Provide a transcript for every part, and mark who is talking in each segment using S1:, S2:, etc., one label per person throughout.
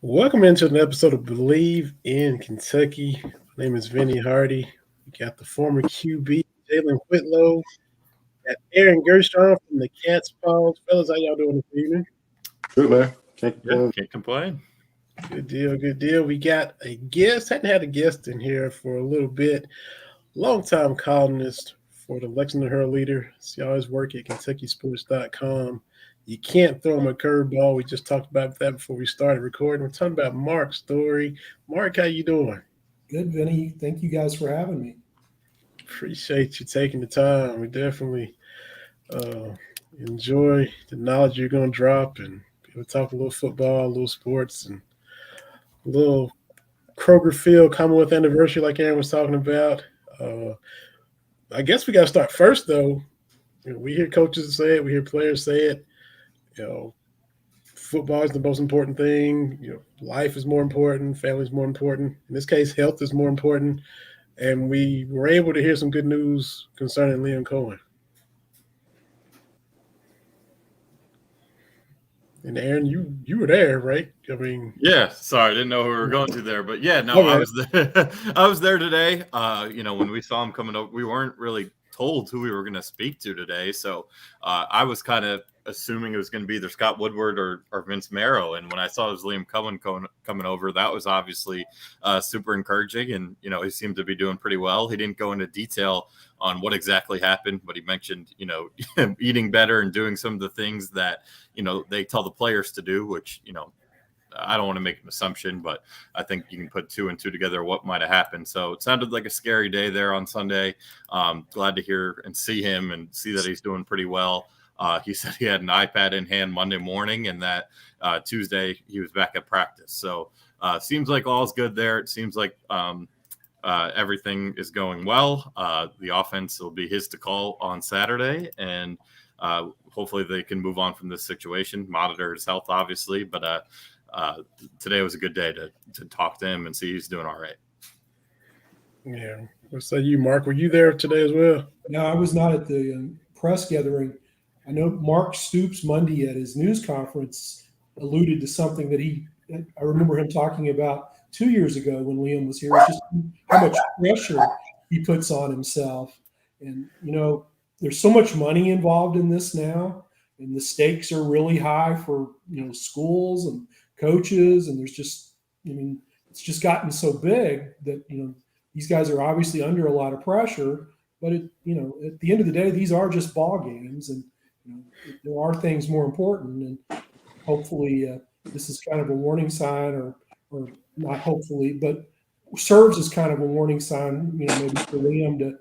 S1: Welcome into an episode of Believe in Kentucky. My name is Vinny Hardy. We got the former QB, Jalen Whitlow. Got Aaron Gershon from the Cats Paws. Fellas, how y'all doing this evening?
S2: Good, man. Can't
S3: Yeah,
S2: complain.
S3: can't complain.
S1: Good deal, good deal. We got a guest. Hadn't had a guest in here for a little bit. Longtime columnist for the Lexington Herald-Leader. See always work at KentuckySports.com. You can't throw him a curveball. We just talked about that before we started recording. We're talking about Mark Story. Mark, how you doing?
S4: Good, Vinny. Thank you guys for having me.
S1: Appreciate you taking the time. We definitely uh, enjoy the knowledge you're going to drop, and we'll talk a little football, a little sports, and a little Kroger Field Commonwealth anniversary, like Aaron was talking about. Uh, I guess we got to start first, though. We hear coaches say it, we hear players say it. Football is the most important thing. Life is more important, family is more important. In this case, health is more important. And we were able to hear some good news concerning Liam Coen. And Aaron, you were there, right? I mean,
S3: yeah. Sorry, I didn't know who we were going to there, but yeah, no,
S1: okay.
S3: I was there. I was there today. When we saw him coming up, we weren't really told who we were going to speak to today, so I was kind of assuming it was going to be either Scott Woodward or Vince Marrow. And when I saw it was Liam Coen coming over, that was obviously super encouraging. And he seemed to be doing pretty well. He didn't go into detail on what exactly happened, but he mentioned eating better and doing some of the things that they tell the players to do, which I don't want to make an assumption, but I think you can put two and two together what might have happened. So it sounded like a scary day there on Sunday. Glad to hear and see him and see that he's doing pretty well. He said he had an iPad in hand Monday morning, and that Tuesday he was back at practice. So seems like all's good there. It seems like everything is going well. The offense will be his to call on Saturday, and hopefully they can move on from this situation, monitor his health, obviously. But today was a good day to talk to him and see he's doing all right.
S1: Yeah. What say you, Mark? Were you there today as well?
S4: No, I was not at the press gathering. I know Mark Stoops Monday at his news conference alluded to something that I remember him talking about 2 years ago when Liam was here. It's just how much pressure he puts on himself. And, there's so much money involved in this now, and the stakes are really high for, schools and coaches. And it's just gotten so big that, these guys are obviously under a lot of pressure. But, at the end of the day, these are just ball games, and there are things more important. And hopefully this is kind of a warning sign, or not hopefully, but serves as kind of a warning sign, maybe for Liam to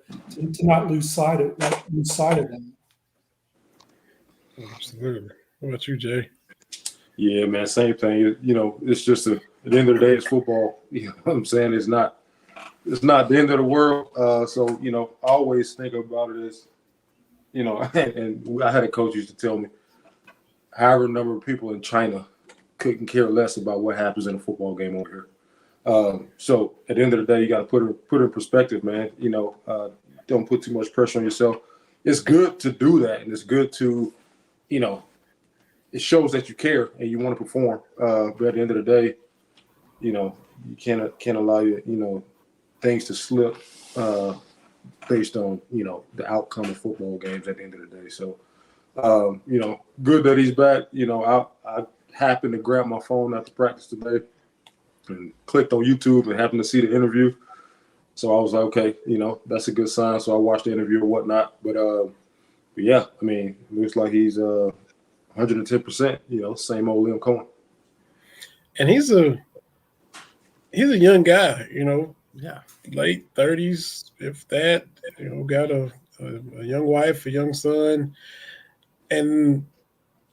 S4: not lose sight of that.
S1: Absolutely. What about you, Jay?
S2: Yeah, man, same thing. It's just at the end of the day, it's football. You know what I'm saying? It's not the end of the world. So, I always think about it as, and I had a coach used to tell me, however number of people in China couldn't care less about what happens in a football game over here. So at the end of the day, you got to put it in perspective, man. Don't put too much pressure on yourself. It's good to do that, and it's good to, it shows that you care and you want to perform. But at the end of the day, you can't allow things to slip based on the outcome of football games at the end of the day. So good that he's back. I happened to grab my phone after practice today and clicked on YouTube and happened to see the interview. So I was like, okay, that's a good sign. So I watched the interview and whatnot. But yeah, I mean, it looks like he's 110%, same old Liam Coen.
S1: And he's a young guy,
S3: Yeah.
S1: late 30s, if that, got a young wife, a young son. And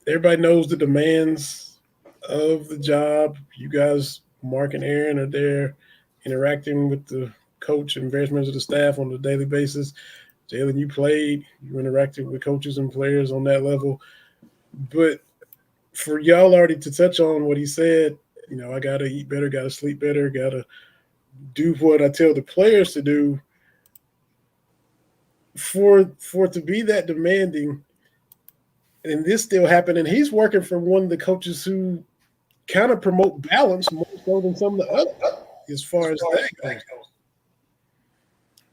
S1: everybody knows the demands of the job. You guys, Mark and Aaron, are there interacting with the coach and various members of the staff on a daily basis. Jalen, you played, you interacted with coaches and players on that level. But for y'all already to touch on what he said, I got to eat better, got to sleep better, got to do what I tell the players to do. For it to be that demanding, and this still happened, and he's working for one of the coaches who kind of promote balance more so than some of the others as far as that goes.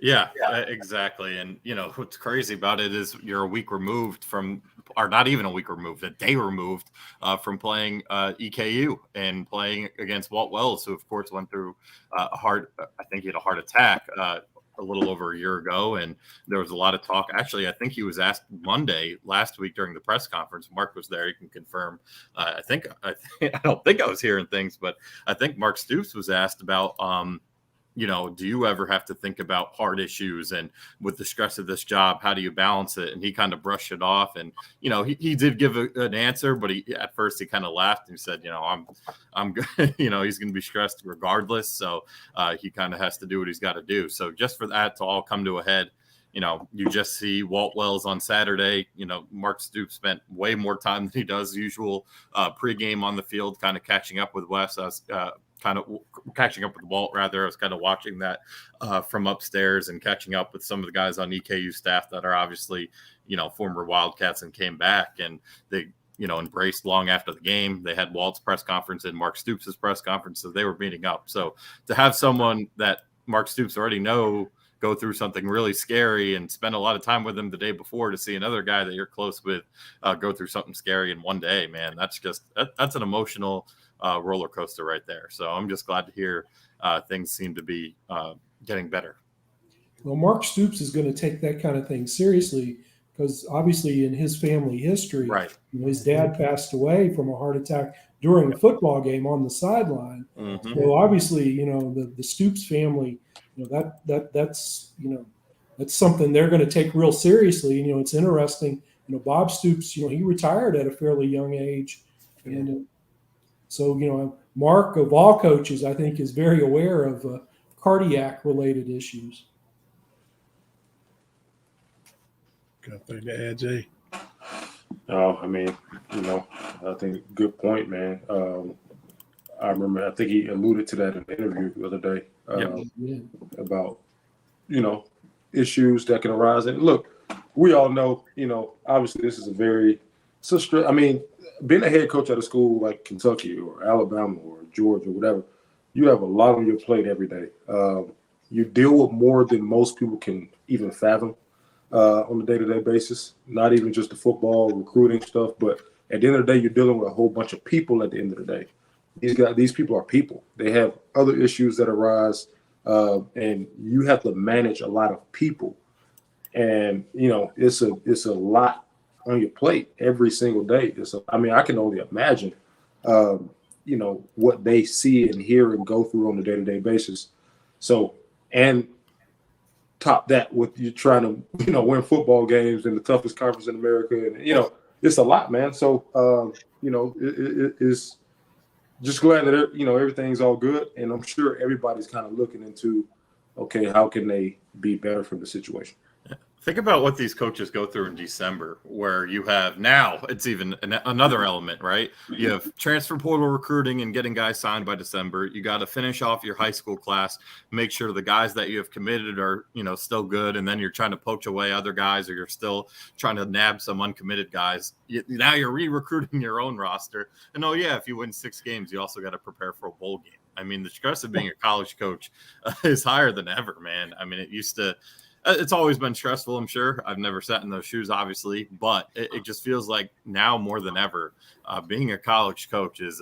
S3: Yeah, exactly. And what's crazy about it is you're a week removed from, or not even a week removed, a day removed from playing EKU and playing against Walt Wells, who of course went through a heart. I think he had a heart attack a little over a year ago, and there was a lot of talk. Actually, I think he was asked Monday last week during the press conference. Mark was there; he can confirm. I don't think I was hearing things, but I think Mark Stoops was asked about. Do you ever have to think about heart issues, and with the stress of this job, how do you balance it? And he kind of brushed it off, and he did give an answer, but at first he kind of laughed and he said, I'm good. He's going to be stressed regardless, so he kind of has to do what he's got to do. So just for that to all come to a head, you just see Walt Wells on Saturday. Mark Stoops spent way more time than he does usual pregame on the field, kind of catching up with Wes. I was kind of catching up with Walt, rather. I was kind of watching that from upstairs and catching up with some of the guys on EKU staff that are obviously, former Wildcats and came back, and they, embraced long after the game. They had Walt's press conference and Mark Stoops' press conference, so they were meeting up. So to have someone that Mark Stoops already go through something really scary and spend a lot of time with him the day before, to see another guy that you're close with go through something scary in one day, man, that's an emotional roller coaster right there. So I'm just glad to hear things seem to be getting better.
S4: Well, Mark Stoops is going to take that kind of thing seriously, because obviously in his family history,
S3: right,
S4: his dad passed away from a heart attack during a football game on the sideline.
S3: Mm-hmm.
S4: So obviously, the Stoops family, that's something they're going to take real seriously. It's interesting. Bob Stoops, he retired at a fairly young age, and so Mark, of all coaches, I think is very aware of cardiac related issues.
S1: Got thing to add, Jay.
S2: I think good point, man. I remember, I think he alluded to that in the interview the other day about, issues that can arise. And look, we all know, obviously this is being a head coach at a school like Kentucky or Alabama or Georgia or whatever, you have a lot on your plate every day. You deal with more than most people can even fathom on a day-to-day basis, not even just the football, recruiting stuff, but at the end of the day, you're dealing with a whole bunch of people at the end of the day. These people are people. They have other issues that arise, and you have to manage a lot of people. And, it's a lot on your plate every single day. I can only imagine, what they see and hear and go through on a day-to-day basis. So, and top that with you trying to, win football games in the toughest conference in America. And, it's a lot, man. So, it's just glad that, everything's all good. And I'm sure everybody's kind of looking into, okay, how can they be better from the situation?
S3: Think about what these coaches go through in December, where you have now it's even another element, right? You have transfer portal recruiting and getting guys signed by December. You got to finish off your high school class, make sure the guys that you have committed are, still good. And then you're trying to poach away other guys, or you're still trying to nab some uncommitted guys. Now you're re-recruiting your own roster. And if you win 6 games, you also got to prepare for a bowl game. I mean, the stress of being a college coach is higher than ever, man. I mean, it's always been stressful, I'm sure. I've never sat in those shoes, obviously, but it just feels like now more than ever, being a college coach is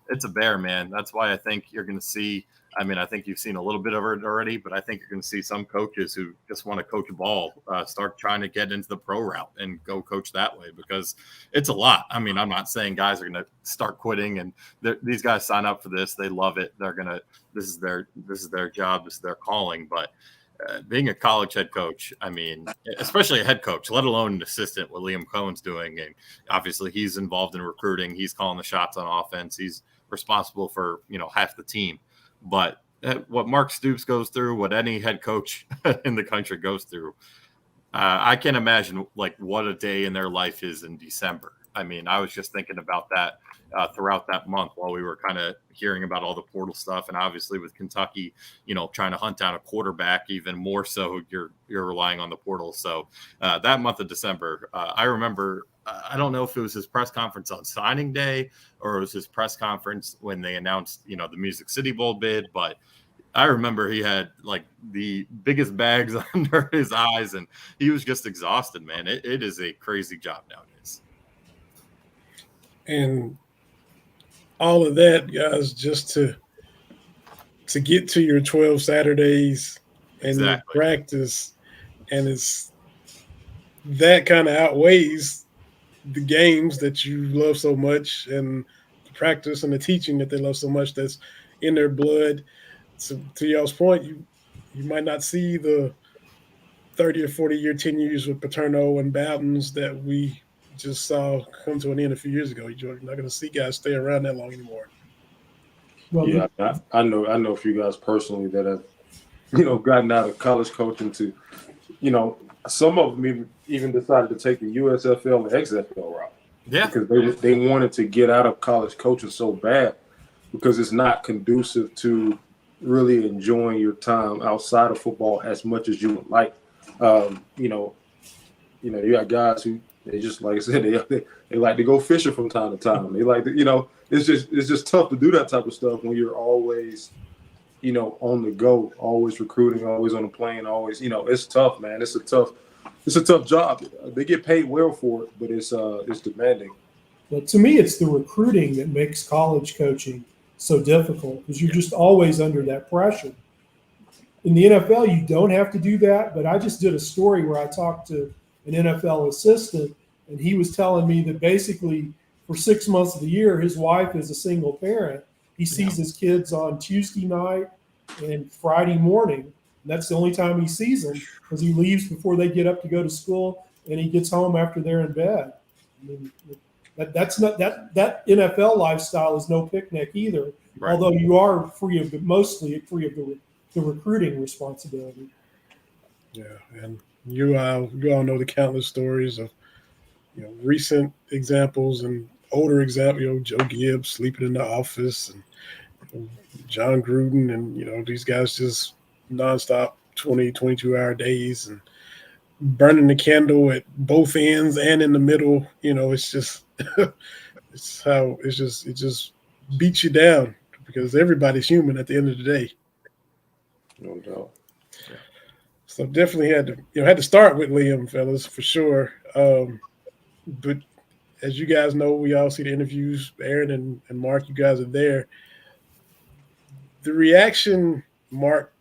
S3: it's a bear, man. That's why I think you're going to see, I think you've seen a little bit of it already, but I think you're going to see some coaches who just want to coach ball start trying to get into the pro route and go coach that way, because it's a lot. I'm not saying guys are going to start quitting, and these guys sign up for this. They love it. This is their job. This is their calling, but being a college head coach, especially a head coach, let alone an assistant, what Liam Coen's doing. And obviously he's involved in recruiting. He's calling the shots on offense. He's responsible for, half the team. But what Mark Stoops goes through, what any head coach in the country goes through, I can't imagine what a day in their life is in December. I was just thinking about that throughout that month while we were kind of hearing about all the portal stuff. And obviously with Kentucky, trying to hunt down a quarterback, even more so, you're relying on the portal. So that month of December, I remember I don't know if it was his press conference on signing day or it was his press conference when they announced, the Music City Bowl bid, but I remember he had like the biggest bags under his eyes and he was just exhausted, man. It is a crazy job nowadays.
S1: And all of that, guys, just to get to your 12 Saturdays and your
S3: Exactly.
S1: practice, and it's that kind of outweighs the games that you love so much and the practice and the teaching that they love so much that's in their blood. So to y'all's point, you might not see the 30 or 40-year tenures with Paterno and Bowden's that we just saw come to an end a few years ago. You're not going to see guys stay around that long anymore.
S4: Well,
S2: Yeah, I know a few guys personally that have, gotten out of college coaching to, some of them even decided to take the USFL and XFL route.
S3: Yeah.
S2: Because they wanted to get out of college coaching so bad because it's not conducive to really enjoying your time outside of football as much as you would like. You got guys who they just, like I said, they like to go fishing from time to time. They like to, it's just tough to do that type of stuff when you're always, on the go, always recruiting, always on a plane, always, it's tough, man. It's a tough job. They get paid well for it, but it's demanding.
S4: But to me, it's the recruiting that makes college coaching so difficult because you're just always under that pressure. In the NFL, you don't have to do that, but I just did a story where I talked to an NFL assistant, and he was telling me that basically for 6 months of the year, his wife is a single parent. He sees his kids on Tuesday night and Friday morning. And that's the only time he sees them because he leaves before they get up to go to school, and he gets home after they're in bed. I mean, that's not that NFL lifestyle is no picnic either. Right. Although you are mostly free of the recruiting responsibility.
S1: Yeah, and you all know the countless stories of recent examples and older examples. Joe Gibbs sleeping in the office, and John Gruden, and these guys just nonstop 22-hour days and burning the candle at both ends and in the middle. It's just it just beats you down because everybody's human at the end of the day.
S2: No doubt.
S1: Yeah. So definitely had to start with Liam, fellas, for sure. But as you guys know, we all see the interviews. Aaron and Mark, you guys are there. The reaction, Mark,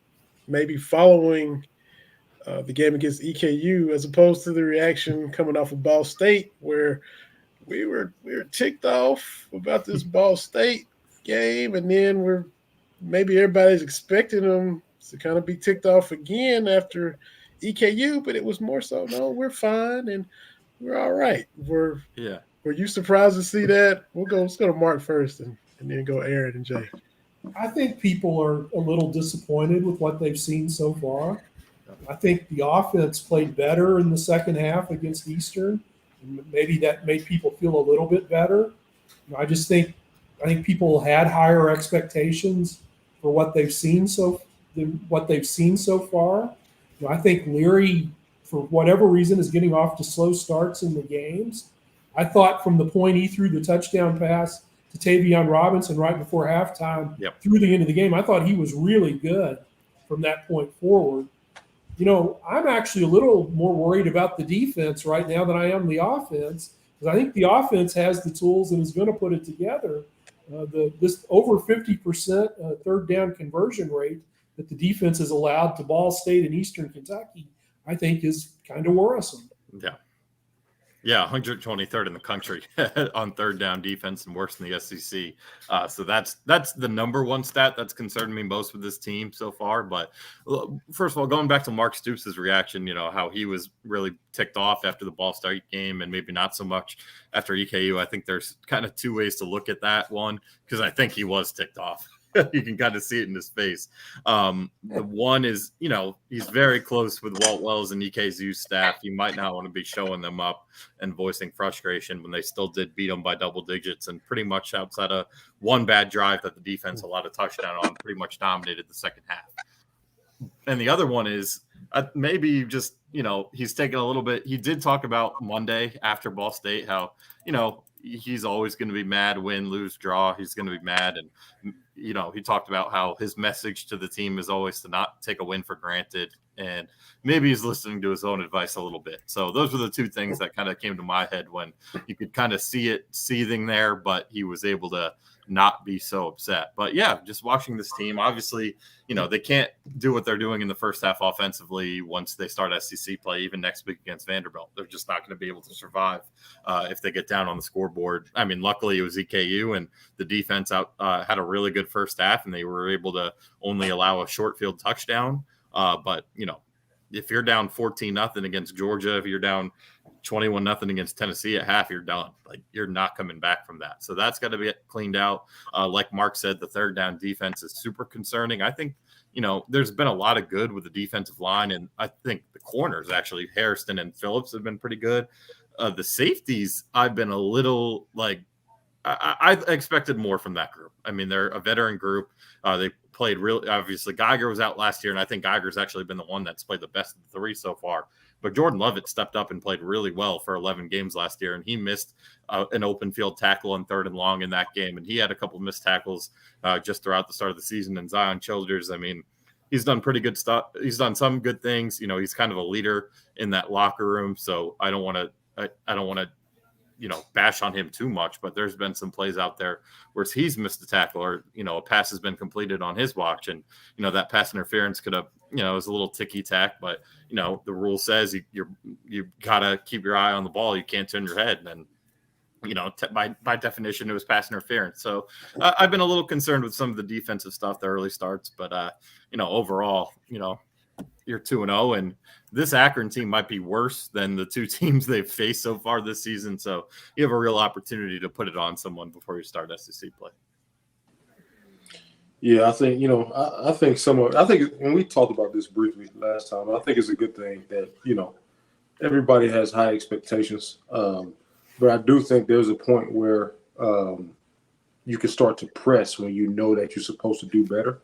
S1: maybe following the game against EKU, as opposed to the reaction coming off of Ball State, where we were ticked off about this Ball State game, and then maybe everybody's expecting them to kind of be ticked off again after EKU, but it was more so, no, we're fine and we're all right. Were you surprised to see that? Let's go to Mark first and then go Aaron and Jay.
S4: I think people are a little disappointed with what they've seen so far. I think the offense played better in the second half against Eastern. Maybe that made people feel a little bit better. I think people had higher expectations for what they've seen so far. I think Leary, for whatever reason, is getting off to slow starts in the games. I thought from the point he threw the touchdown pass to Tavion Robinson right before halftime through the end of the game, I thought he was really good from that point forward. I'm actually a little more worried about the defense right now than I am the offense, because I think the offense has the tools and is going to put it together. This over 50% third down conversion rate that the defense has allowed to Ball State and Eastern Kentucky, I think is kind of worrisome.
S3: Yeah, 123rd in the country on third down defense and worse than the SEC. So that's the number one stat that's concerned me most with this team so far. But first of all, going back to Mark Stoops' reaction, how he was really ticked off after the Ball State game and maybe not so much after EKU. I think there's kind of two ways to look at that one, because I think he was ticked off. You can kind of see it in his face. The one is, he's very close with Walt Wells and EKZU's staff. He might not want to be showing them up and voicing frustration when they still did beat them by double digits and pretty much outside of one bad drive that the defense allowed a touchdown on, pretty much dominated the second half. And the other one is, maybe just, he's taking a little bit. He did talk about Monday after Ball State, how, he's always going to be mad, win, lose, draw. He's going to be mad. And, he talked about how his message to the team is always to not take a win for granted. And maybe he's listening to his own advice a little bit. So those were the two things that kind of came to my head when you could kind of see it seething there, but he was able to not be so upset. But yeah, just watching this team, obviously, they can't do what they're doing in the first half offensively once they start SEC play, even next week against Vanderbilt. They're just not going to be able to survive if they get down on the scoreboard. I mean, luckily it was EKU, and the defense had a really good first half, and they were able to only allow a short field touchdown. But, if you're down 14-0 against Georgia, if you're down 21-0 against Tennessee at half, you're done. Like, you're not coming back from that. So that's got to be cleaned out. Like Mark said, the third down defense is super concerning. I think, there's been a lot of good with the defensive line, and I think the corners, actually, Harrison and Phillips have been pretty good. The safeties, I've been a little I expected more from that group. I mean, they're a veteran group. They played really, obviously Geiger was out last year, and I think Geiger's actually been the one that's played the best of the three so far. But Jordan Lovett stepped up and played really well for 11 games last year, and he missed an open field tackle on 3rd and long in that game, and he had a couple missed tackles just throughout the start of the season. And Zion Childers, I mean, he's done pretty good stuff. He's done some good things. He's kind of a leader in that locker room, so I don't want to bash on him too much, but there's been some plays out there where he's missed a tackle or, a pass has been completed on his watch. And, that pass interference could have, it was a little ticky tack, but, the rule says you gotta keep your eye on the ball. You can't turn your head. And, by definition, it was pass interference. So I've been a little concerned with some of the defensive stuff, the early starts, but, overall, you're 2-0, and this Akron team might be worse than the two teams they've faced so far this season. So you have a real opportunity to put it on someone before you start SEC play.
S2: Yeah, I think, I think when we talked about this briefly last time, I think it's a good thing that, everybody has high expectations. But I do think there's a point where you can start to press when you know that you're supposed to do better.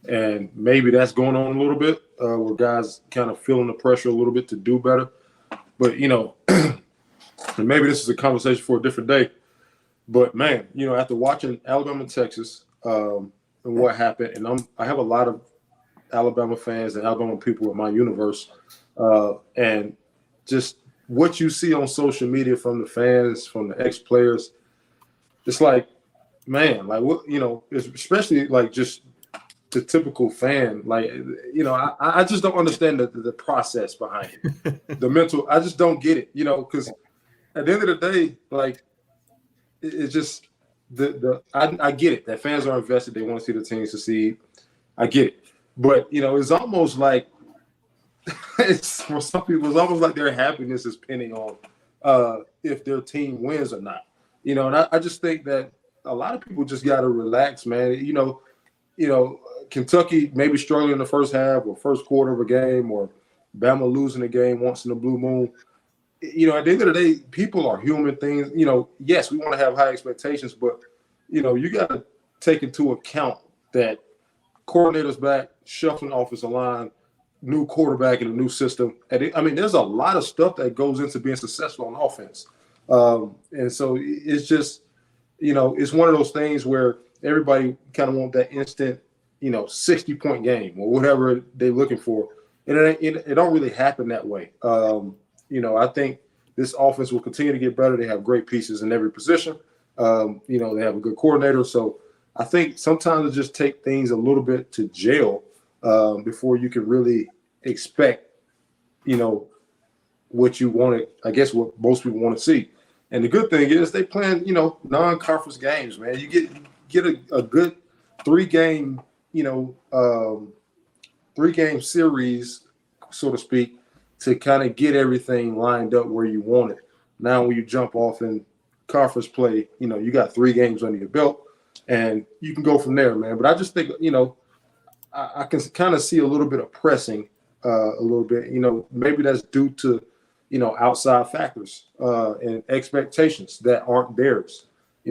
S2: And maybe that's going on a little bit where guys kind of feeling the pressure a little bit to do better. But, and maybe this is a conversation for a different day. But, man, after watching Alabama and Texas and what happened, and I have a lot of Alabama fans and Alabama people in my universe, and just what you see on social media from the fans, from the ex-players, it's like, man, like what, especially like just the typical fan, like, I just don't understand the process behind it. The mental, I just don't get it, because at the end of the day, like, it's just I get it that fans are invested. They want to see the team succeed. I get it. But, it's almost like for some people, it's almost like their happiness is pinning on if their team wins or not. And I just think that a lot of people just got to relax, man. Kentucky maybe struggling in the first half or first quarter of a game, or Bama losing a game once in a blue moon. At the end of the day, people are human things. Yes, we want to have high expectations, but, you got to take into account that coordinators back, shuffling offensive line, new quarterback in a new system. And there's a lot of stuff that goes into being successful on offense. And so it's just, it's one of those things where everybody kind of want that instant, 60-point game or whatever they're looking for. And it don't really happen that way. I think this offense will continue to get better. They have great pieces in every position. They have a good coordinator. So I think sometimes it just take things a little bit to gel before you can really expect, what you want to, I guess what most people want to see. And the good thing is they playing, non-conference games, man. You get a good three-game series, so to speak, to kind of get everything lined up where you want it. Now, when you jump off in conference play, you got 3 games under your belt, and you can go from there, man. But I just think, I can kind of see a little bit of pressing, a little bit. Maybe that's due to, outside factors and expectations that aren't theirs.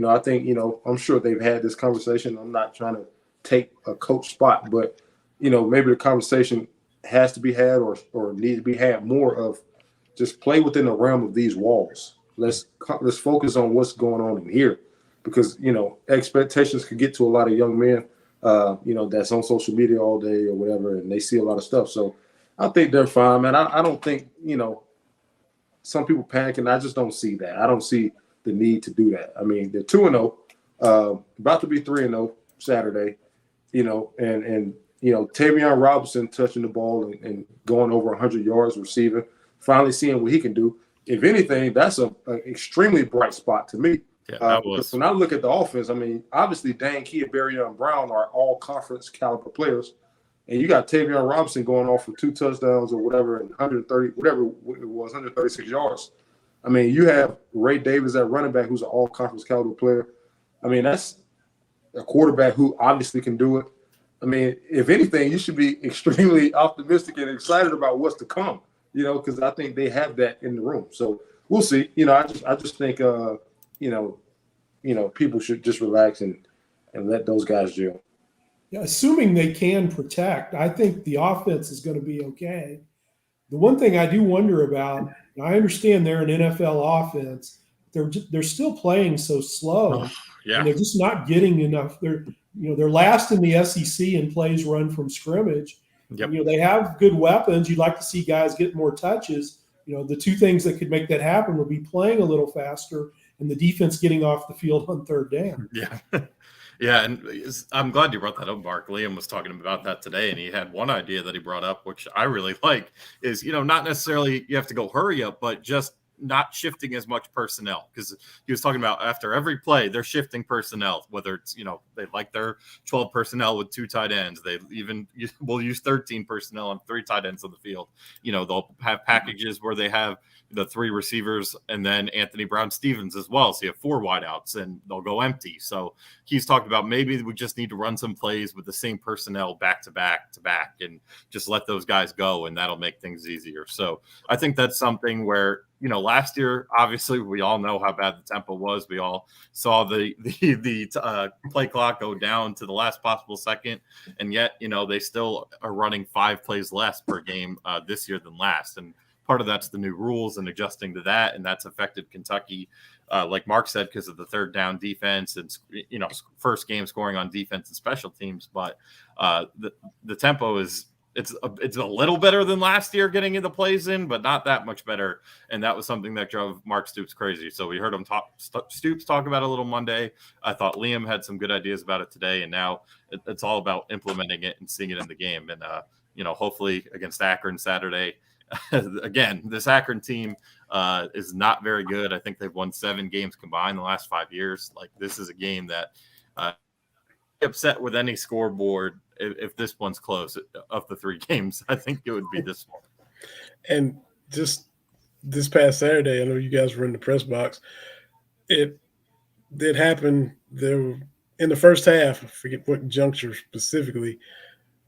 S2: I think, I'm sure they've had this conversation. I'm not trying to take a coach spot, but, maybe the conversation has to be had or need to be had more of just play within the realm of these walls. Let's focus on what's going on in here, because expectations could get to a lot of young men, that's on social media all day or whatever, and they see a lot of stuff. So I think they're fine, man. I don't think some people panicking. I just don't see that. I don't see the need to do that. I mean, they're 2-0, about to be 3-0 Saturday, and Tavion Robinson touching the ball and going over 100 yards receiving, finally seeing what he can do. If anything, that's an extremely bright spot to me.
S3: Yeah, that was.
S2: When I look at the offense, I mean, obviously Dan Key and Barry Brown are all conference caliber players, and you got Tavion Robinson going off for 2 touchdowns or whatever and 136 yards. I mean, you have Ray Davis at running back, who's an all conference caliber player. I mean, that's a quarterback who obviously can do it. I mean, if anything, you should be extremely optimistic and excited about what's to come, because I think they have that in the room. So we'll see. I just think, people should just relax and let those guys gel.
S4: Yeah, assuming they can protect, I think the offense is going to be okay. The one thing I do wonder about, and I understand they're an NFL offense, they're still playing so slow, and they're just not getting enough. They're last in the SEC in plays run from scrimmage.
S3: Yep.
S4: They have good weapons. You'd like to see guys get more touches. The two things that could make that happen would be playing a little faster and the defense getting off the field on third down.
S3: Yeah. Yeah, and I'm glad you brought that up, Mark. Liam was talking about that today, and he had one idea that he brought up, which I really like, is, not necessarily you have to go hurry up, but just not shifting as much personnel, because he was talking about after every play, they're shifting personnel, whether it's, they like their 12 personnel with 2 tight ends. They even will use 13 personnel and 3 tight ends on the field. They'll have packages where they have the 3 receivers and then Anthony Brown-Stevens as well. So you have 4 wideouts and they'll go empty. So he's talked about maybe we just need to run some plays with the same personnel back to back and just let those guys go, and that'll make things easier. So I think that's something where, last year, obviously, we all know how bad the tempo was. We all saw the play clock go down to the last possible second, and yet, they still are running 5 plays less per game this year than last. And part of that's the new rules and adjusting to that, and that's affected Kentucky, like Mark said, because of the third down defense and first game scoring on defense and special teams. But the tempo is. It's a little better than last year getting into plays in, but not that much better. And that was something that drove Mark Stoops crazy. So we heard him Stoops talk about it a little Monday. I thought Liam had some good ideas about it today, and now it's all about implementing it and seeing it in the game. And hopefully against Akron Saturday. Again, this Akron team is not very good. I think they've won 7 games combined in the last 5 years. Like, this is a game that upset with any scoreboard. If this one's close of the 3 games, I think it would be this one.
S1: And just this past Saturday, I know you guys were in the press box. It did happen there in the first half. I forget what juncture specifically,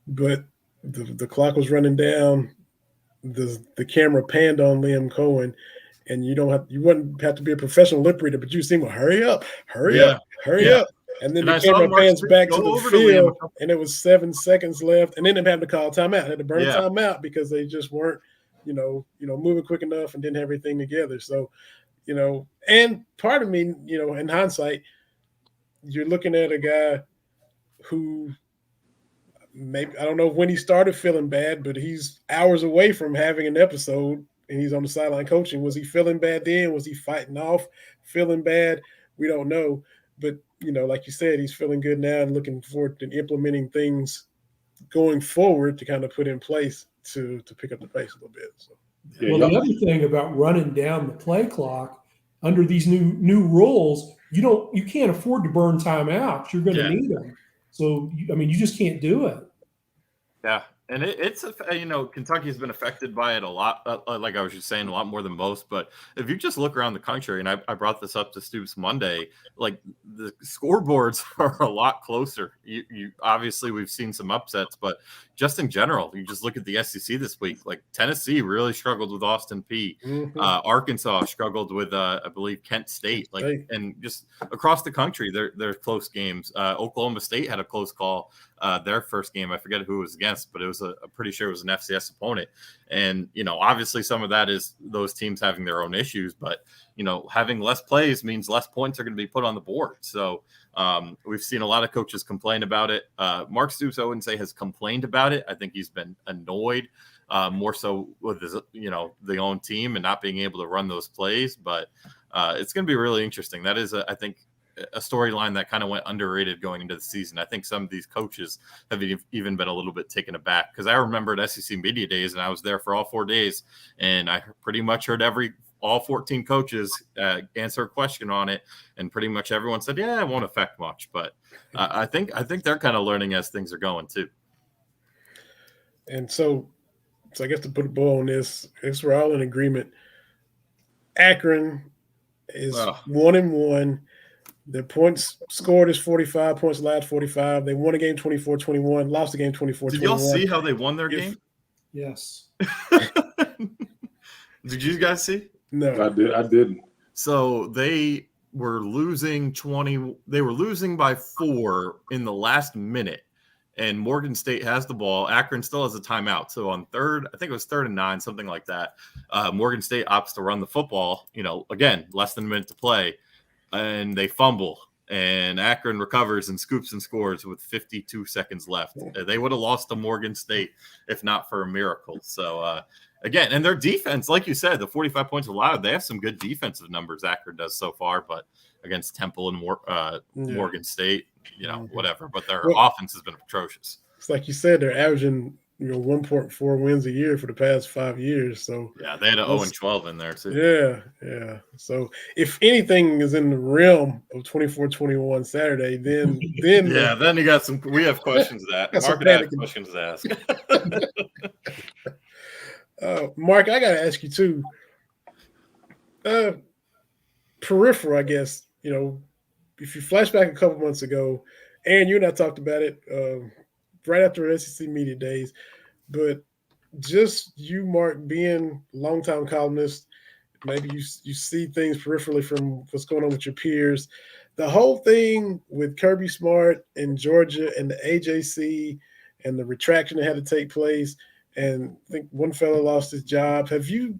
S1: but the clock was running down. The camera panned on Liam Coen, and you wouldn't have to be a professional lip reader, but you see him hurry up. And then the camera pans back to the field, and it was 7 seconds left, and then they had to call timeout. They had to burn a timeout because they just weren't, moving quick enough and didn't have everything together. So, and part of me, in hindsight, you're looking at a guy who maybe, I don't know when he started feeling bad, but he's hours away from having an episode, and he's on the sideline coaching. Was he feeling bad then? Was he fighting off feeling bad? We don't know. But, like you said, he's feeling good now and looking forward to implementing things going forward to kind of put in place to pick up the pace a little bit. So,
S4: the other thing about running down the play clock under these new rules, you can't afford to burn timeouts. You're going to need them. So, you just can't do it.
S3: Yeah. And it's Kentucky's been affected by it a lot, like I was just saying, a lot more than most. But if you just look around the country, and I brought this up to Stoops Monday, like, the scoreboards are a lot closer. You obviously, we've seen some upsets, but just in general, you just look at the SEC this week. Like Tennessee really struggled with Austin Peay. Arkansas struggled with, I believe, Kent State. And just across the country, they're close games. Oklahoma State had a close call. Their first game, I forget who it was against, but it was I'm pretty sure it was an FCS opponent. And, obviously some of that is those teams having their own issues, but, having less plays means less points are going to be put on the board. So we've seen a lot of coaches complain about it. Mark Stoops, I wouldn't say has complained about it. I think he's been annoyed more so with his, the own team and not being able to run those plays. But it's going to be really interesting. That is, I think, a storyline that kind of went underrated going into the season. I think some of these coaches have even been a little bit taken aback, because I remember at SEC Media Days, and I was there for all 4 days, and I pretty much heard all 14 coaches answer a question on it, and pretty much everyone said, yeah, it won't affect much. But I think they're kind of learning as things are going too.
S1: And so I guess to put a bow on this, we're all in agreement. Akron is 1-1. Their points scored is 45, points allowed 45. They won a game 24-21, lost a game 24-21.
S3: Did y'all see how they won their game?
S4: Yes.
S3: Did you guys see?
S1: No.
S2: I didn't.
S3: So they were losing by 4 in the last minute, and Morgan State has the ball. Akron still has a timeout. So on third, I think it was 3rd and 9, something like that. Morgan State opts to run the football, again, less than a minute to play. And they fumble, and Akron recovers and scoops and scores with 52 seconds left. They would have lost to Morgan State if not for a miracle. So, again, and their defense, like you said, the 45 points allowed, they have some good defensive numbers Akron does so far, but against Temple and Morgan State, whatever. But their offense has been atrocious.
S1: It's like you said, they're averaging 1.4 wins a year for the past 5 years. So
S3: yeah, they had an 0-12 in there too.
S1: Yeah. So if anything is in the realm of 24-21 Saturday, then
S3: yeah, then you got some. We have questions to ask. Mark and I have questions to ask.
S1: Mark, I got to ask you too. Peripheral, I guess. If you flash back a couple months ago, and you and I talked about it right after SEC Media Days, but just you, Mark, being longtime columnist, maybe you see things peripherally from what's going on with your peers. The whole thing with Kirby Smart and Georgia and the AJC and the retraction that had to take place, and I think one fellow lost his job. Have you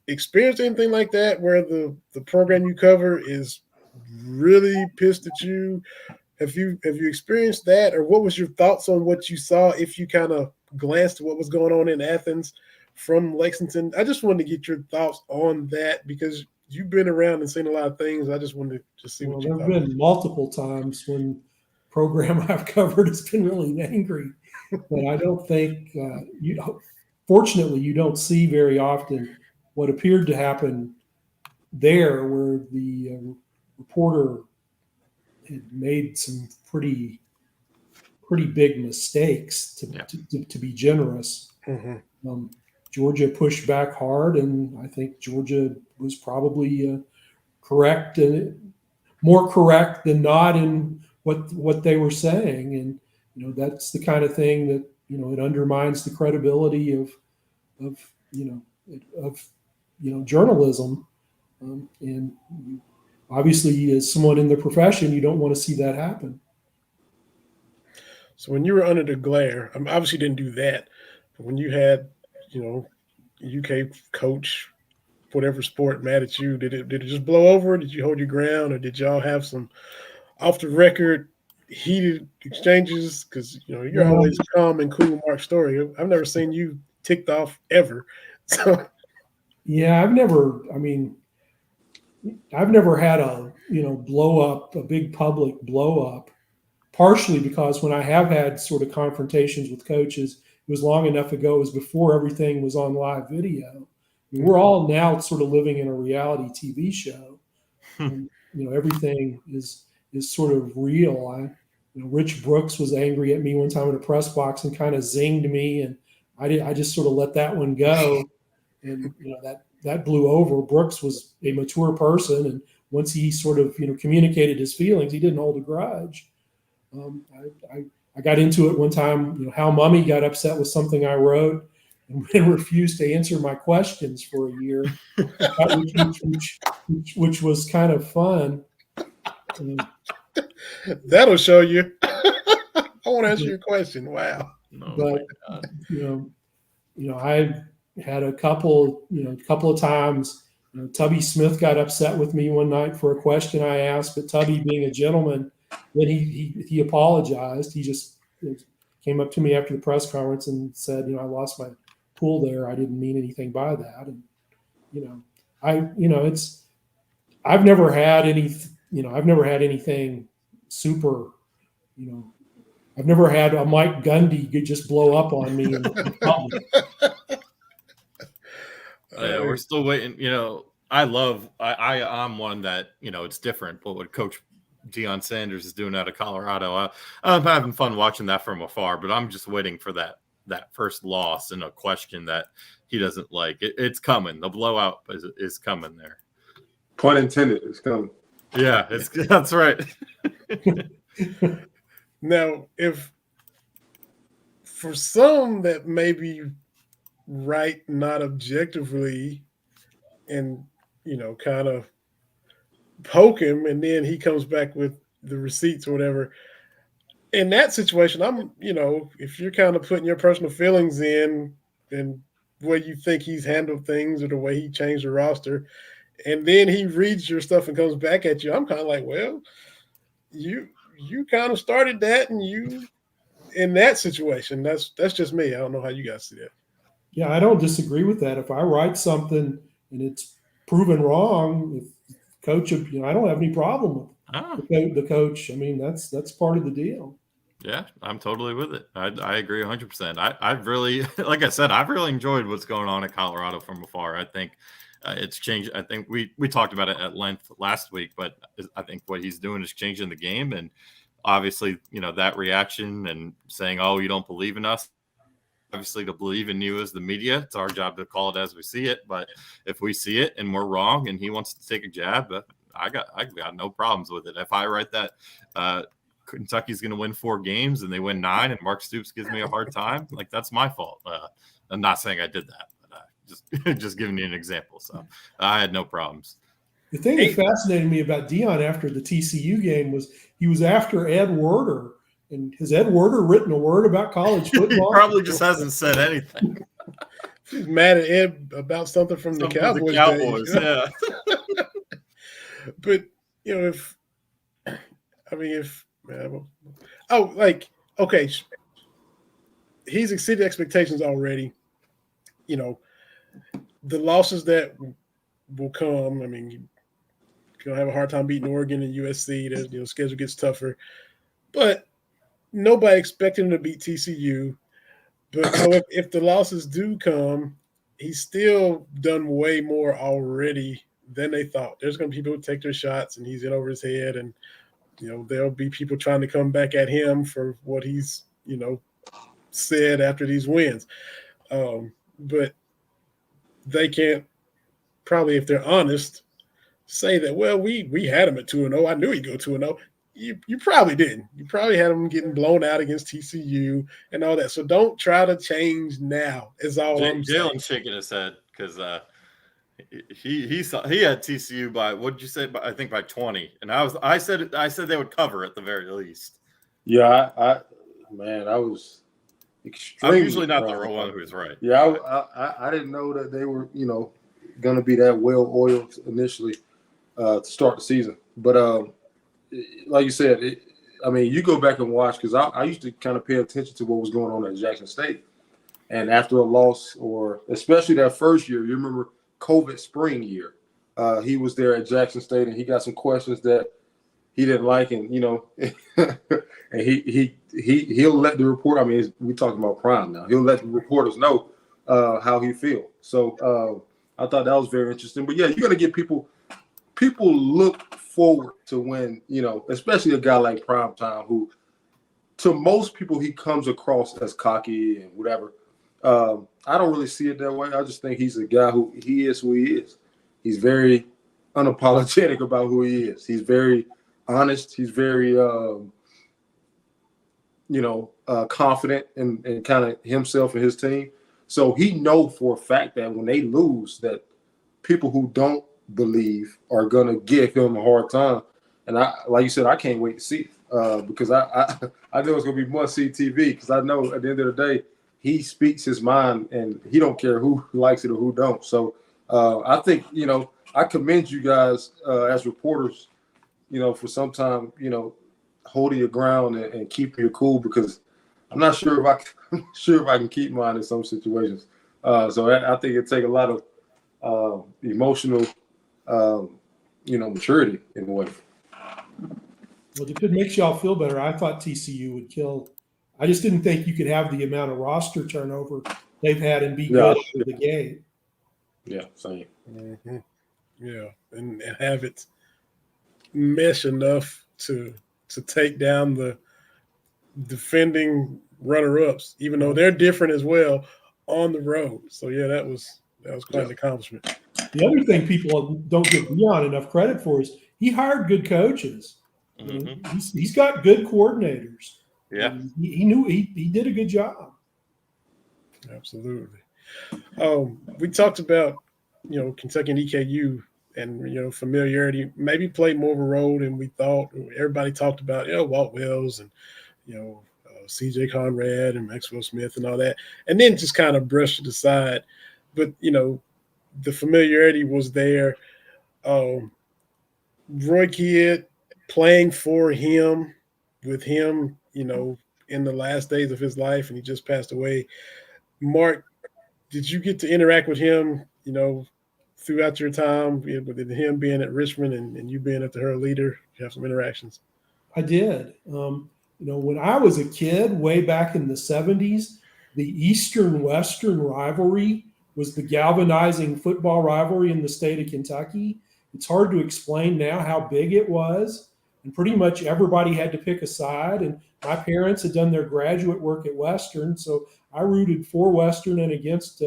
S1: experienced anything like that where the program you cover is really pissed at you? Have you experienced that, or what was your thoughts on what you saw if you kind of glanced at what was going on in Athens from Lexington? I just wanted to get your thoughts on that because you've been around and seen a lot of things. I just wanted to see what you thought.
S4: There have been multiple times when program I've covered has been really angry, but I don't think fortunately you don't see very often what appeared to happen there, where the reporter had made some pretty big mistakes, to be generous.
S1: Mm-hmm.
S4: Georgia pushed back hard, and I think Georgia was probably correct, and more correct than not in what they were saying. And that's the kind of thing that it undermines the credibility of journalism. And obviously, as someone in the profession, you don't want to see that happen.
S1: So when you were under the glare, I obviously didn't do that. But when you had, UK coach, whatever sport mad at you, did it just blow over? Did you hold your ground, or did y'all have some off the record heated exchanges? Because you're always calm and cool, Mark Story. I've never seen you ticked off ever. So
S4: yeah, I've never had a blow up, a big public blow up, partially because when I have had sort of confrontations with coaches, it was long enough ago, it was before everything was on live video. We're all now sort of living in a reality TV show. And, everything is sort of real. Rich Brooks was angry at me one time in a press box and kind of zinged me, and I just sort of let that one go. And that blew over. Brooks was a mature person, and once he sort of communicated his feelings, he didn't hold a grudge. I got into it one time. How Mummy got upset with something I wrote and refused to answer my questions for a year, which was kind of fun.
S1: That'll show you. I want to answer your question. Wow.
S3: Oh
S4: But
S3: my God.
S4: I've had a couple of times. Tubby Smith got upset with me one night for a question I asked, but Tubby, being a gentleman, then he apologized. He just came up to me after the press conference and said, I lost my cool there. I didn't mean anything by that. And I've never had anything super, I've never had a Mike Gundy just blow up on me in public.
S3: Yeah, we're still waiting. I'm one that, it's different. But what Coach Deion Sanders is doing out of Colorado, I'm having fun watching that from afar. But I'm just waiting for that first loss and a question that he doesn't like. It's coming. The blowout is coming there.
S2: Pun intended. It's coming.
S3: Yeah, that's right.
S1: Now, if for some that may be right, not objectively, and kind of poke him, and then he comes back with the receipts or whatever. In that situation, if you're kind of putting your personal feelings in and where you think he's handled things or the way he changed the roster, and then he reads your stuff and comes back at you, I'm kind of like, well, you kind of started that, and you in that situation. That's just me. I don't know how you guys see that.
S4: Yeah, I don't disagree with that. If I write something and it's proven wrong, if coach, I don't have any problem with the coach. I mean, that's part of the deal.
S3: Yeah, I'm totally with it. I agree 100%. I've really, like I said, I've really enjoyed what's going on in Colorado from afar. I think it's changed. I think we talked about it at length last week, but I think what he's doing is changing the game. And obviously, that reaction and saying, oh, you don't believe in us. Obviously, to believe in you as the media, it's our job to call it as we see it. But if we see it and we're wrong and he wants to take a jab, I got no problems with it. If I write that Kentucky's going to win 4 games and they win 9 and Mark Stoops gives me a hard time, like, that's my fault. I'm not saying I did that, but just giving you an example. So I had no problems.
S4: The thing that fascinated me about Deion after the TCU game was he was after Ed Werder. And has Ed Werder written a word about college football?
S3: He probably just hasn't said anything.
S1: He's mad at Ed about something from the Cowboys.
S3: Days, yeah.
S1: But he's exceeded expectations already. The losses that will come. I mean, you're gonna have a hard time beating Oregon and USC. The schedule gets tougher, but nobody expected him to beat TCU. But so if the losses do come, he's still done way more already than they thought. There's going to be people who take their shots, and he's in over his head, and there'll be people trying to come back at him for what he's said after these wins. But they can't probably, if they're honest, say that, well, we had him at 2-0. I knew he'd go 2-0. You probably didn't. You probably had him getting blown out against TCU and all that. So don't try to change now. Is all I'm saying.
S3: Jalen's shaking his head because he had TCU by, what did you say? I think by 20. And I said they would cover at the very least.
S2: Yeah, I was extremely.
S3: I'm usually not the one who's right.
S2: Yeah, I didn't know that they were going to be that well oiled initially to start the season, but like you said, you go back and watch, because I used to kind of pay attention to what was going on at Jackson State. And after a loss, or especially that first year, you remember COVID spring year, he was there at Jackson State and he got some questions that he didn't like. And, and he'll let the report, we're talking about Prime now. He'll let the reporters know how he feels. So I thought that was very interesting. But yeah, you're going to get people look forward to when, especially a guy like Primetime, who to most people he comes across as cocky and whatever. I don't really see it that way. I just think he's a guy who he is He's very unapologetic about who he is. He's very honest. He's very confident in kind of himself and his team. So he know for a fact that when they lose, that people who don't believe are gonna give him a hard time. And like you said, I can't wait to see it because I know it's gonna be must-see TV because I know at the end of the day he speaks his mind and he don't care who likes it or who don't. So I think I commend you guys as reporters, for some time, holding your ground and keeping your cool because I'm not sure if I can keep mine in some situations. So I think it take a lot of emotional, maturity in a way.
S4: Well, if it makes y'all feel better, I thought TCU would kill. I just didn't think you could have the amount of roster turnover they've had and be good out of the gate.
S2: Yeah, same.
S1: Mm-hmm. Yeah, and have it mesh enough to take down the defending runner-ups, even though they're different as well on the road. So yeah, that was quite an accomplishment.
S4: The other thing people don't give Deion enough credit for is he hired good coaches.
S3: Mm-hmm.
S4: He's got good coordinators.
S3: Yeah,
S4: he knew he did a good job.
S1: Absolutely. We talked about Kentucky and EKU and familiarity maybe played more of a role than we thought. Everybody talked about Walt Wells and CJ Conrad and Maxwell Smith and all that, and then just kind of brushed it aside. But the familiarity was there. Roy Kidd playing for him, with him, in the last days of his life, and he just passed away. Mark, did you get to interact with him, throughout your time with him being at Richmond and you being at the Herald-Leader? You have some interactions.
S4: I did. When I was a kid, way back in the 70s, the Eastern-Western rivalry was the galvanizing football rivalry in the state of Kentucky. It's hard to explain now how big it was. And pretty much everybody had to pick a side. And my parents had done their graduate work at Western, so I rooted for Western and against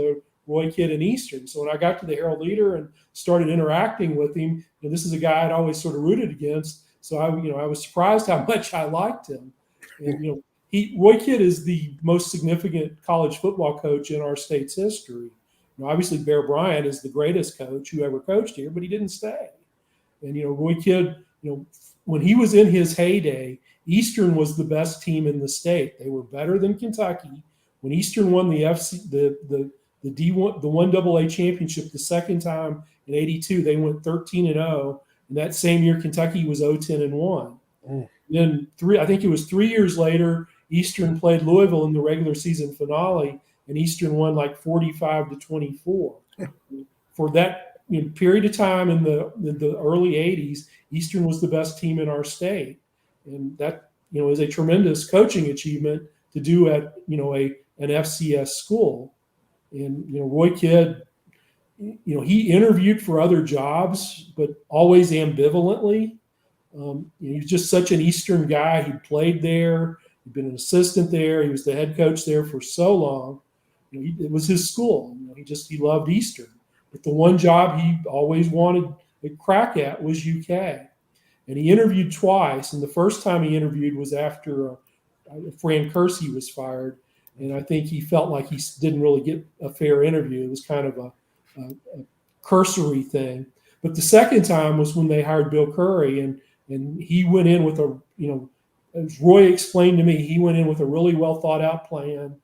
S4: Roy Kidd and Eastern. So when I got to the Herald-Leader and started interacting with him, this is a guy I'd always sort of rooted against. So I was surprised how much I liked him. And Roy Kidd is the most significant college football coach in our state's history. Obviously, Bear Bryant is the greatest coach who ever coached here, but he didn't stay. And Roy Kidd, when he was in his heyday, Eastern was the best team in the state. They were better than Kentucky. When Eastern won the D1, the 1AA championship the second time in '82, they went 13-0. And that same year, Kentucky was 0-10-1. Then I think it was 3 years later, Eastern played Louisville in the regular season finale, and Eastern won like 45-24. For that period of time in the early '80s, Eastern was the best team in our state, and that is a tremendous coaching achievement to do at an FCS school. And Roy Kidd, he interviewed for other jobs, but always ambivalently. He was just such an Eastern guy. He played there. He'd been an assistant there. He was the head coach there for so long. It was his school. He loved Eastern. But the one job he always wanted to crack at was UK. And he interviewed twice. And the first time he interviewed was after Fran Kersey was fired. And I think he felt like he didn't really get a fair interview. It was kind of a cursory thing. But the second time was when they hired Bill Curry, and he went in with as Roy explained to me, he went in with a really well thought out plan.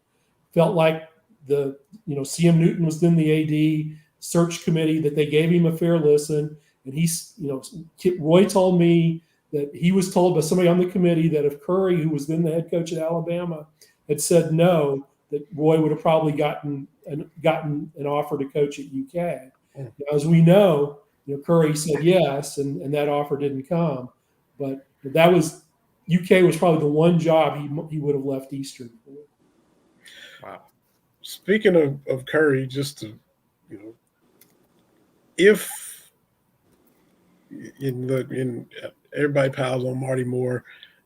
S4: Felt like CM Newton was then the AD search committee, that they gave him a fair listen. And Roy told me that he was told by somebody on the committee that if Curry, who was then the head coach at Alabama, had said no, that Roy would have probably gotten an offer to coach at UK. Now, as we know, Curry said yes, and that offer didn't come. But that was UK was probably the one job he would have left Eastern for.
S3: Wow.
S1: Speaking of Curry, just to if everybody piles on Marty Moore,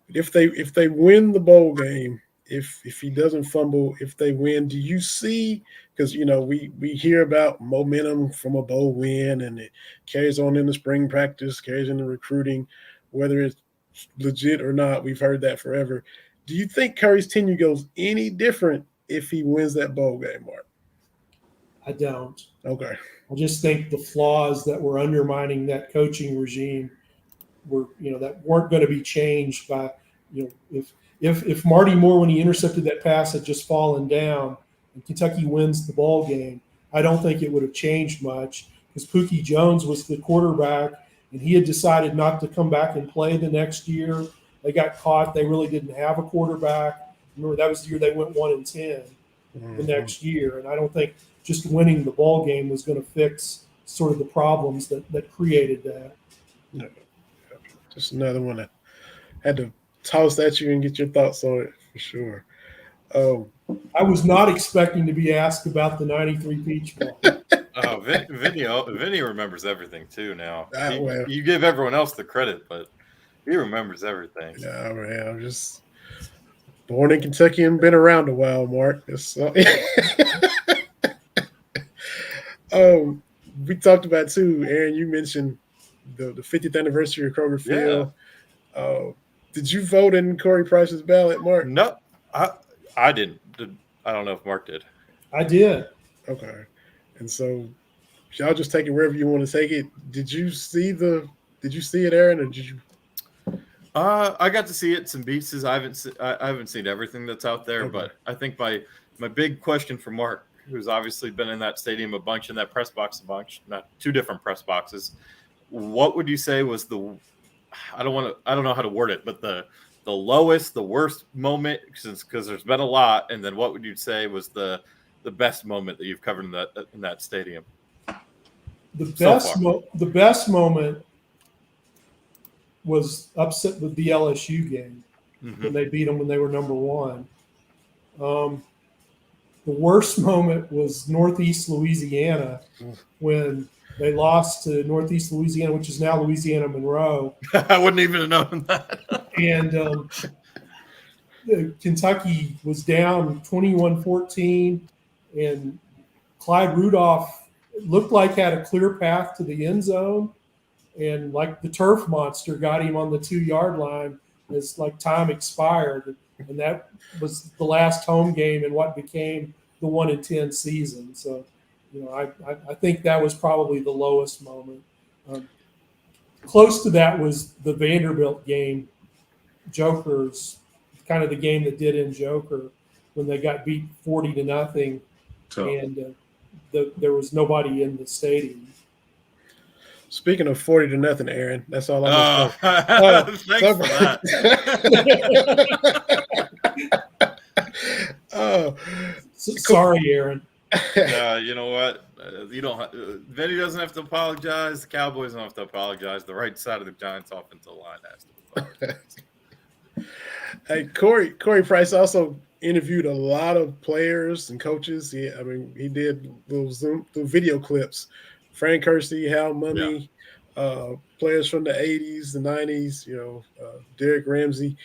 S1: if they win the bowl game, if he doesn't fumble, if they win, do you see? Because we hear about momentum from a bowl win, and it carries on in the spring practice, carries into recruiting, whether it's legit or not. We've heard that forever. Do you think Curry's tenure goes any different if he wins that bowl game, Mark?
S4: I don't.
S1: Okay.
S4: I just think the flaws that were undermining that coaching regime were, that weren't going to be changed by, if Marty Moore, when he intercepted that pass, had just fallen down and Kentucky wins the ball game, I don't think it would have changed much because Pookie Jones was the quarterback and he had decided not to come back and play the next year. They got caught. They really didn't have a quarterback. Remember, that was the year they went 1-10 the next year. And I don't think just winning the ball game was going to fix sort of the problems that created that.
S1: No. Just another one I had to toss at you and get your thoughts on it for sure.
S4: I was not expecting to be asked about the 93 Peach Bowl.
S3: Oh, Vinny remembers everything too now.
S1: Well,
S3: You give everyone else the credit, but he remembers everything.
S1: Yeah, man, I'm just born in Kentucky and been around a while, Mark. We talked about too, Aaron. You mentioned the 50th anniversary of Kroger Field. Yeah. Did you vote in Corey Price's ballot, Mark?
S3: No, I didn't. I don't know if Mark did.
S4: I did.
S1: Okay, and so y'all just take it wherever you want to take it. Did you see it, Aaron, or did you?
S3: I got to see it some pieces. I haven't seen everything that's out there,
S1: Okay.
S3: But I think my big question for Mark, who's obviously been in that stadium a bunch, in that press box a bunch, not two different press boxes. What would you say was I don't know how to word it, but the lowest, the worst moment, because there's been a lot, and then what would you say was the best moment that you've covered in that stadium?
S4: The best moment was upset with the LSU game when they beat them when they were number one. The worst moment was Northeast Louisiana when they lost to Northeast Louisiana, which is now Louisiana Monroe.
S3: I wouldn't even have known that.
S4: And Kentucky was down 21-14, and Clyde Rudolph looked like had a clear path to the end zone, and like the turf monster got him on the 2-yard line as like time expired, and that was the last home game in what became the 1-10 season. So, I think that was probably the lowest moment. Close to that was the Vanderbilt game, Joker's, kind of the game that did in Joker when they got beat 40-0, and there was nobody in the stadium.
S1: Speaking of 40-0, Aaron, that's all I'm
S3: Thanks for that.
S4: Sorry, Aaron.
S3: You know what? You don't. Vinny doesn't have to apologize. The Cowboys don't have to apologize. The right side of the Giants' offensive line has to apologize.
S1: Hey, Corey Price also interviewed a lot of players and coaches. He did those video clips. Frank Kersey, Hal Mumme, players from the 80s, the 90s, Derek Ramsey.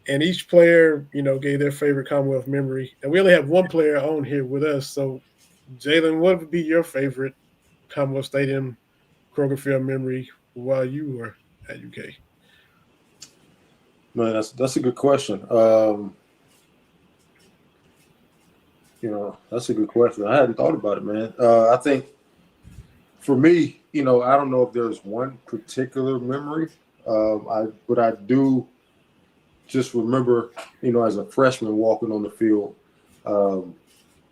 S1: And each player, gave their favorite Commonwealth memory. And we only have one player on here with us. So, Jalen, what would be your favorite Commonwealth Stadium Kroger Field memory while you were at UK?
S2: Man, that's a good question. That's a good question. I hadn't thought about it, man. I think for me, I don't know if there's one particular memory. But I do just remember, as a freshman walking on the field, I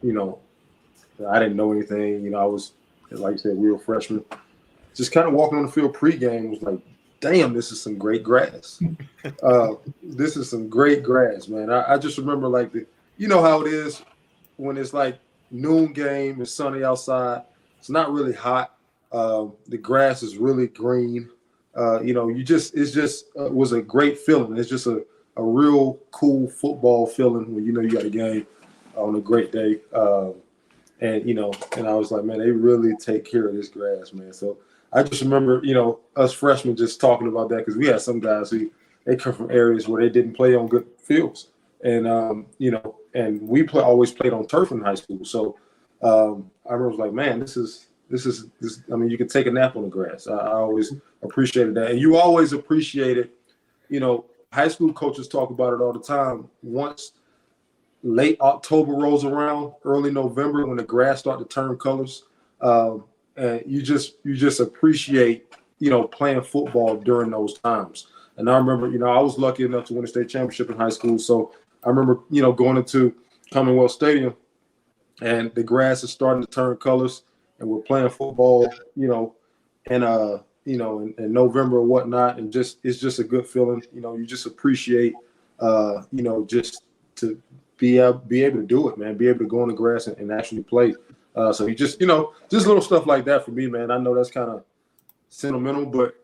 S2: didn't know anything. I was, like you said, real freshman. Just kind of walking on the field pregame was like, damn, this is some great grass. This is some great grass, man. I just remember like how it is when it's like noon game, it's sunny outside. It's not really hot. The grass is really green. It was a great feeling. It's just a real cool football feeling when you got a game on a great day. And I was like, man, they really take care of this grass, man. So I just remember, us freshmen just talking about that because we had some guys who they come from areas where they didn't play on good fields, and and we always played on turf in high school. So I was like, man, this is. I mean, you can take a nap on the grass. I always appreciated that, and you always appreciated, high school coaches talk about it all the time. Once late October rolls around, early November, when the grass starts to turn colors, and you just appreciate, playing football during those times. And I remember, I was lucky enough to win a state championship in high school. So I remember, going into Commonwealth Stadium, and the grass is starting to turn colors, and we're playing football, in November or whatnot, and it's just a good feeling. You just appreciate, just to be able to do it, man. Be able to go on the grass and actually play. So you just little stuff like that for me, man. I know that's kind of sentimental, but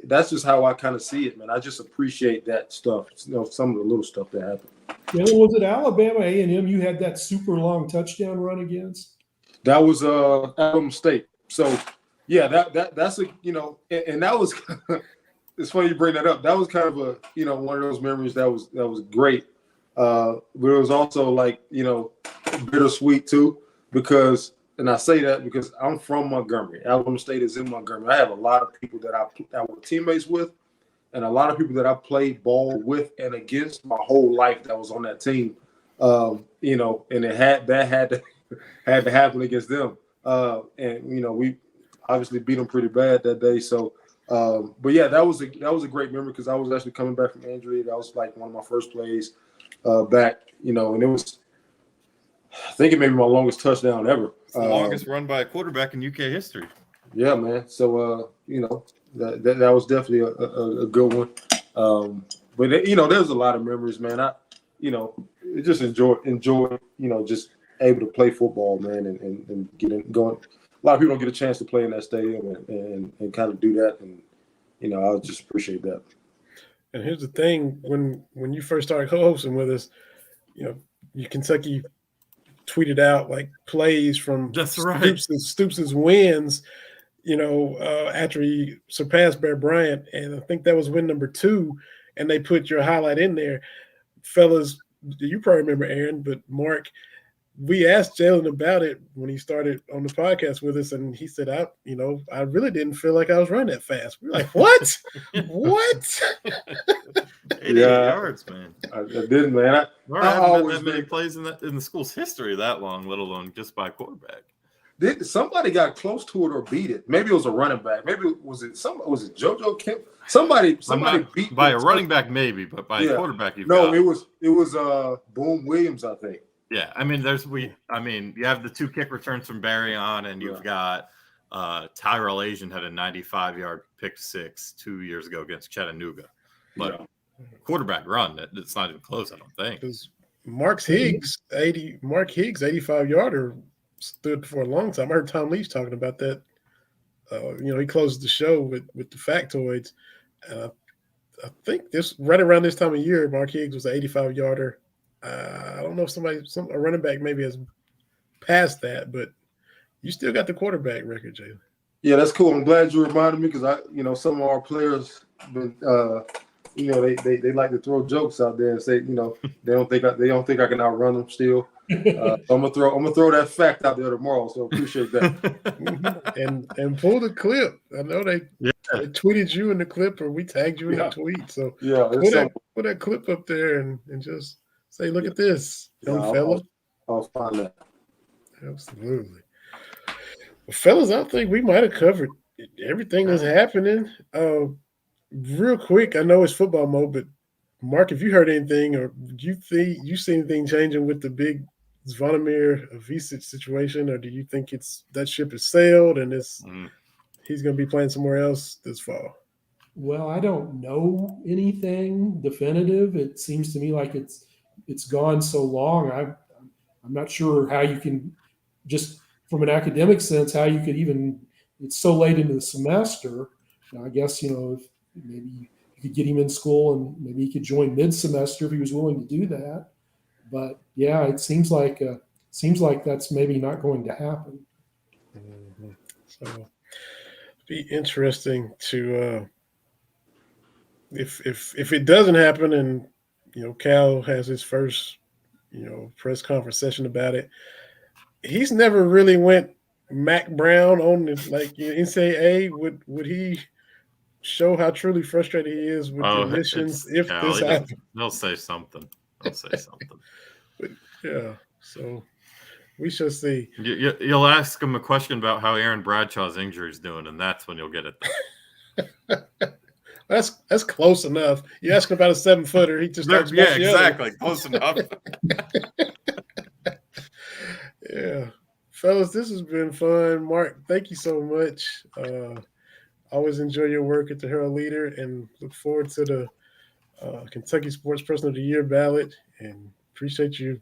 S2: that's just how I kind of see it, man. I just appreciate that stuff. Some of the little stuff that happened.
S4: Yeah, was it Alabama A&M you had that super long touchdown run against?
S2: That was Alabama State. So yeah, that's a and that was it's funny you bring that up. That was kind of a one of those memories that was great. But it was also like bittersweet too, because, and I say that because I'm from Montgomery. Alabama State is in Montgomery. I have a lot of people that I were teammates with, and a lot of people that I played ball with and against my whole life that was on that team. And it had to happen against them. And we obviously beat them pretty bad that day. So, but yeah, that was a great memory, because I was actually coming back from injury. That was like one of my first plays back, and it was, I think it may be my longest touchdown ever.
S3: It's the longest run by a quarterback in UK history.
S2: Yeah, man. So, that was definitely a good one. But there's a lot of memories, man. I just enjoy, just able to play football, man, and get going. A lot of people don't get a chance to play in that stadium and kind of do that. And, I just appreciate that.
S1: And here's the thing: when you first started co-hosting with us, you Kentucky tweeted out like plays from Stoops' wins, after he surpassed Bear Bryant, and I think that was win number 2, and they put your highlight in there, fellas. You probably remember, Aaron, but Mark, we asked Jalen about it when he started on the podcast with us, and he said, I really didn't feel like I was running that fast. We were like, what? What?
S3: 88 yards, man.
S2: I didn't, man.
S3: I haven't been that many plays in the school's history that long, let alone just by quarterback.
S2: Somebody got close to it or beat it? Maybe it was a running back. Maybe was it JoJo Kemp? Somebody beat
S3: by a running back, maybe, but by a quarterback,
S2: it was Boone Williams, I think.
S3: Yeah, I mean, you have the 2 kick returns from Barry on, and you've got Tyrell Asian had a 95-yard pick 6 2 years ago against Chattanooga, but quarterback run, it's not even close, I don't think.
S1: Because Mark Higgs 85-yarder stood for a long time. I heard Tom Leach talking about that. He closed the show with the factoids. I think this right around this time of year, Mark Higgs was an 85-yarder. I don't know if a running back maybe has passed that, but you still got the quarterback record, Jalen.
S2: Yeah, that's cool. I'm glad you reminded me, because some of our players been they like to throw jokes out there and say, they don't think I can outrun them still. So I'm gonna throw that fact out there tomorrow. So appreciate that.
S1: and pull the clip. I know they tweeted you in the clip, or we tagged you in the tweet. So put that clip up there and just say, look at this, young fella.
S2: I'll find that.
S1: Absolutely. Well, fellas, I think we might have covered everything that's happening. Real quick, I know it's football mode, but Mark, if you heard anything, or do you think you see anything changing with the big Zvonimir Avicic situation, or do you think that ship has sailed and he's going to be playing somewhere else this fall?
S4: Well, I don't know anything definitive. It seems to me like it's gone so long. I'm not sure how you can, just from an academic sense, how you could even. It's so late into the semester. I guess if maybe you could get him in school and maybe he could join mid-semester if he was willing to do that. But yeah, it seems like that's maybe not going to happen.
S1: Mm-hmm. So it'd be interesting to if it doesn't happen, and Cal has his first press conference session about it. He's never really went Mac Brown on the NCAA. Would he show how truly frustrated he is with the admissions if this happens.
S3: They'll say something. They'll say something.
S1: But, yeah, so we shall see.
S3: You'll ask him a question about how Aaron Bradshaw's injury is doing, and that's when you'll get it.
S1: That's close enough. You ask him about a 7-footer, he just talks about
S3: exactly close enough.
S1: Yeah, fellas, this has been fun. Mark, thank you so much. Always enjoy your work at the Herald-Leader, and look forward to the Kentucky Sports Person of the Year ballot. And appreciate you,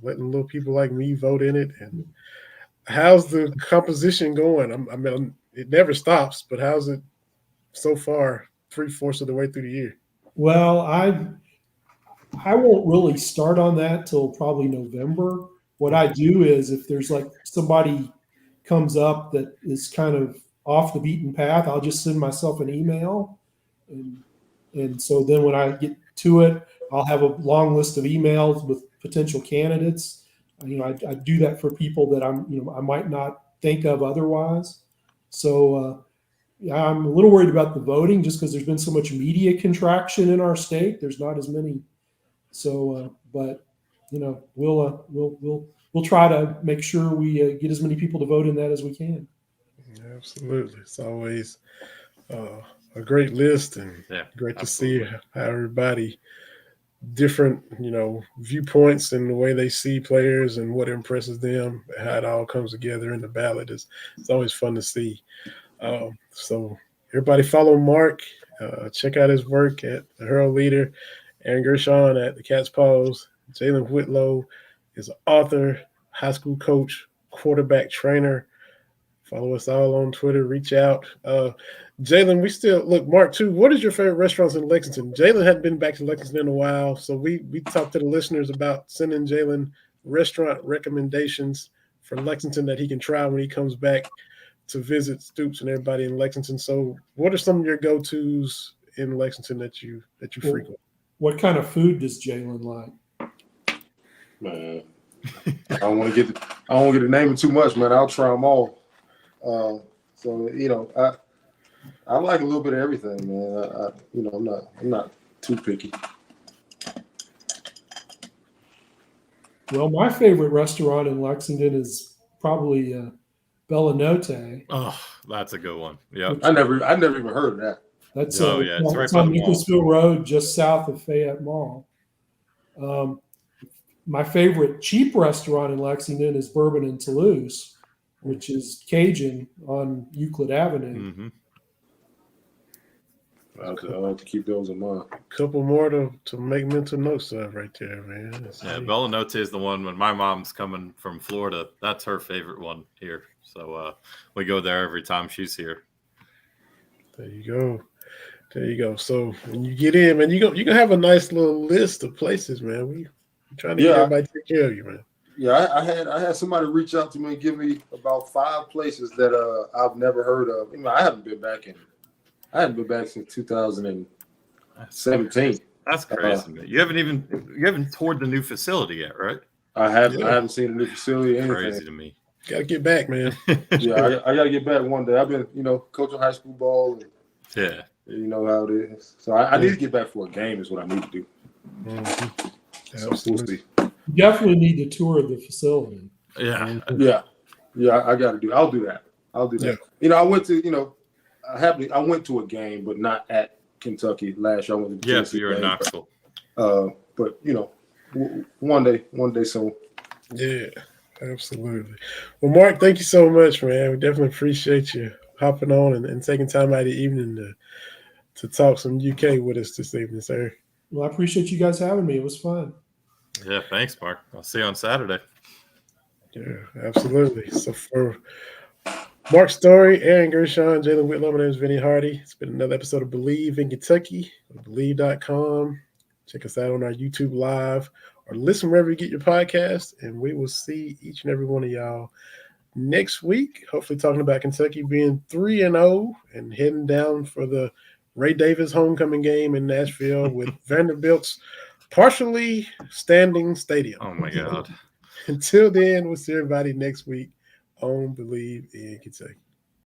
S1: letting little people like me vote in it. And how's the composition going? I mean, it never stops, but how's it so far? 3/4 of the way through the year.
S4: Well, I won't really start on that till probably November. What I do is if there's like somebody comes up that is kind of off the beaten path, I'll just send myself an email. And so then when I get to it, I'll have a long list of emails with potential candidates. I do that for people that I might not think of otherwise. So I'm a little worried about the voting just because there's been so much media contraction in our state. There's not as many. So, but we'll try to make sure we get as many people to vote in that as we can.
S1: Absolutely. It's always a great list, and great to see how everybody different, viewpoints and the way they see players and what impresses them, how it all comes together in the ballot. It's always fun to see. So everybody follow Mark, check out his work at the Herald-Leader, Aaron Gershon at the Cat's Paws. Jalen Whitlow is an author, high school coach, quarterback trainer. Follow us all on Twitter. Reach out. Jalen, Mark too. What is your favorite restaurants in Lexington? Jalen hadn't been back to Lexington in a while, so we talked to the listeners about sending Jalen restaurant recommendations for Lexington that he can try when he comes back to visit Stoops and everybody in Lexington. So what are some of your go-tos in Lexington that you frequent?
S4: What kind of food does Jalen like?
S2: Man, I don't want to get the name too much, man. I'll try them all. I like a little bit of everything, man. I'm not too picky.
S4: Well, my favorite restaurant in Lexington is probably Bella Notte.
S3: Oh, that's a good one. Yeah,
S2: I never even heard of that.
S4: That's
S3: it's right
S4: on
S3: by the mall.
S4: Nicholasville Road, just south of Fayette Mall. My favorite cheap restaurant in Lexington is Bourbon and Toulouse, which is Cajun on Euclid Avenue.
S3: Mm-hmm.
S2: I'll have to keep those in mind.
S1: A couple more to make mental notes of right there, man.
S3: Bella Notte is the one when my mom's coming from Florida. That's her favorite one here. So we go there every time she's here.
S1: There you go. So when you get in, man, you can have a nice little list of places, man. We trying to get everybody to take care of you, man.
S2: Yeah, I had somebody reach out to me and give me about 5 places that I've never heard of. I haven't been back since 2017.
S3: That's crazy. You haven't toured the new facility yet, right?
S2: I haven't seen the new facility. Anything.
S3: Crazy to me.
S1: Gotta get back, man.
S2: Yeah, I gotta get back one day. I've been, coaching high school ball.
S3: And,
S2: you know how it is. So I need to get back for a game is what I need to do.
S1: Mm-hmm.
S2: So we'll see.
S4: You definitely need to tour the facility.
S3: Yeah.
S2: I got to do. I'll do that.
S1: Yeah.
S2: I went to. I went to a game, but not at Kentucky last year. I went to the
S3: Yes, you're in Knoxville.
S2: But one day soon.
S1: Yeah, absolutely. Well, Mark, thank you so much, man. We definitely appreciate you hopping on and taking time out of the evening to talk some UK with us this evening, sir.
S4: Well, I appreciate you guys having me. It was fun.
S3: Yeah, thanks, Mark. I'll see you on Saturday.
S1: Yeah, absolutely. So for Mark Story, Aaron Gershon, Jalen Whitlow, my name is Vinny Hardy. It's been another episode of Believe in Kentucky. Believe.com. Check us out on our YouTube Live or listen wherever you get your podcast. And we will see each and every one of y'all next week. Hopefully talking about Kentucky being 3-0 and heading down for the Ray Davis homecoming game in Nashville with Vanderbilt's partially standing stadium.
S3: Oh, my God.
S1: Until then, we'll see everybody next week on Believe in Kentucky.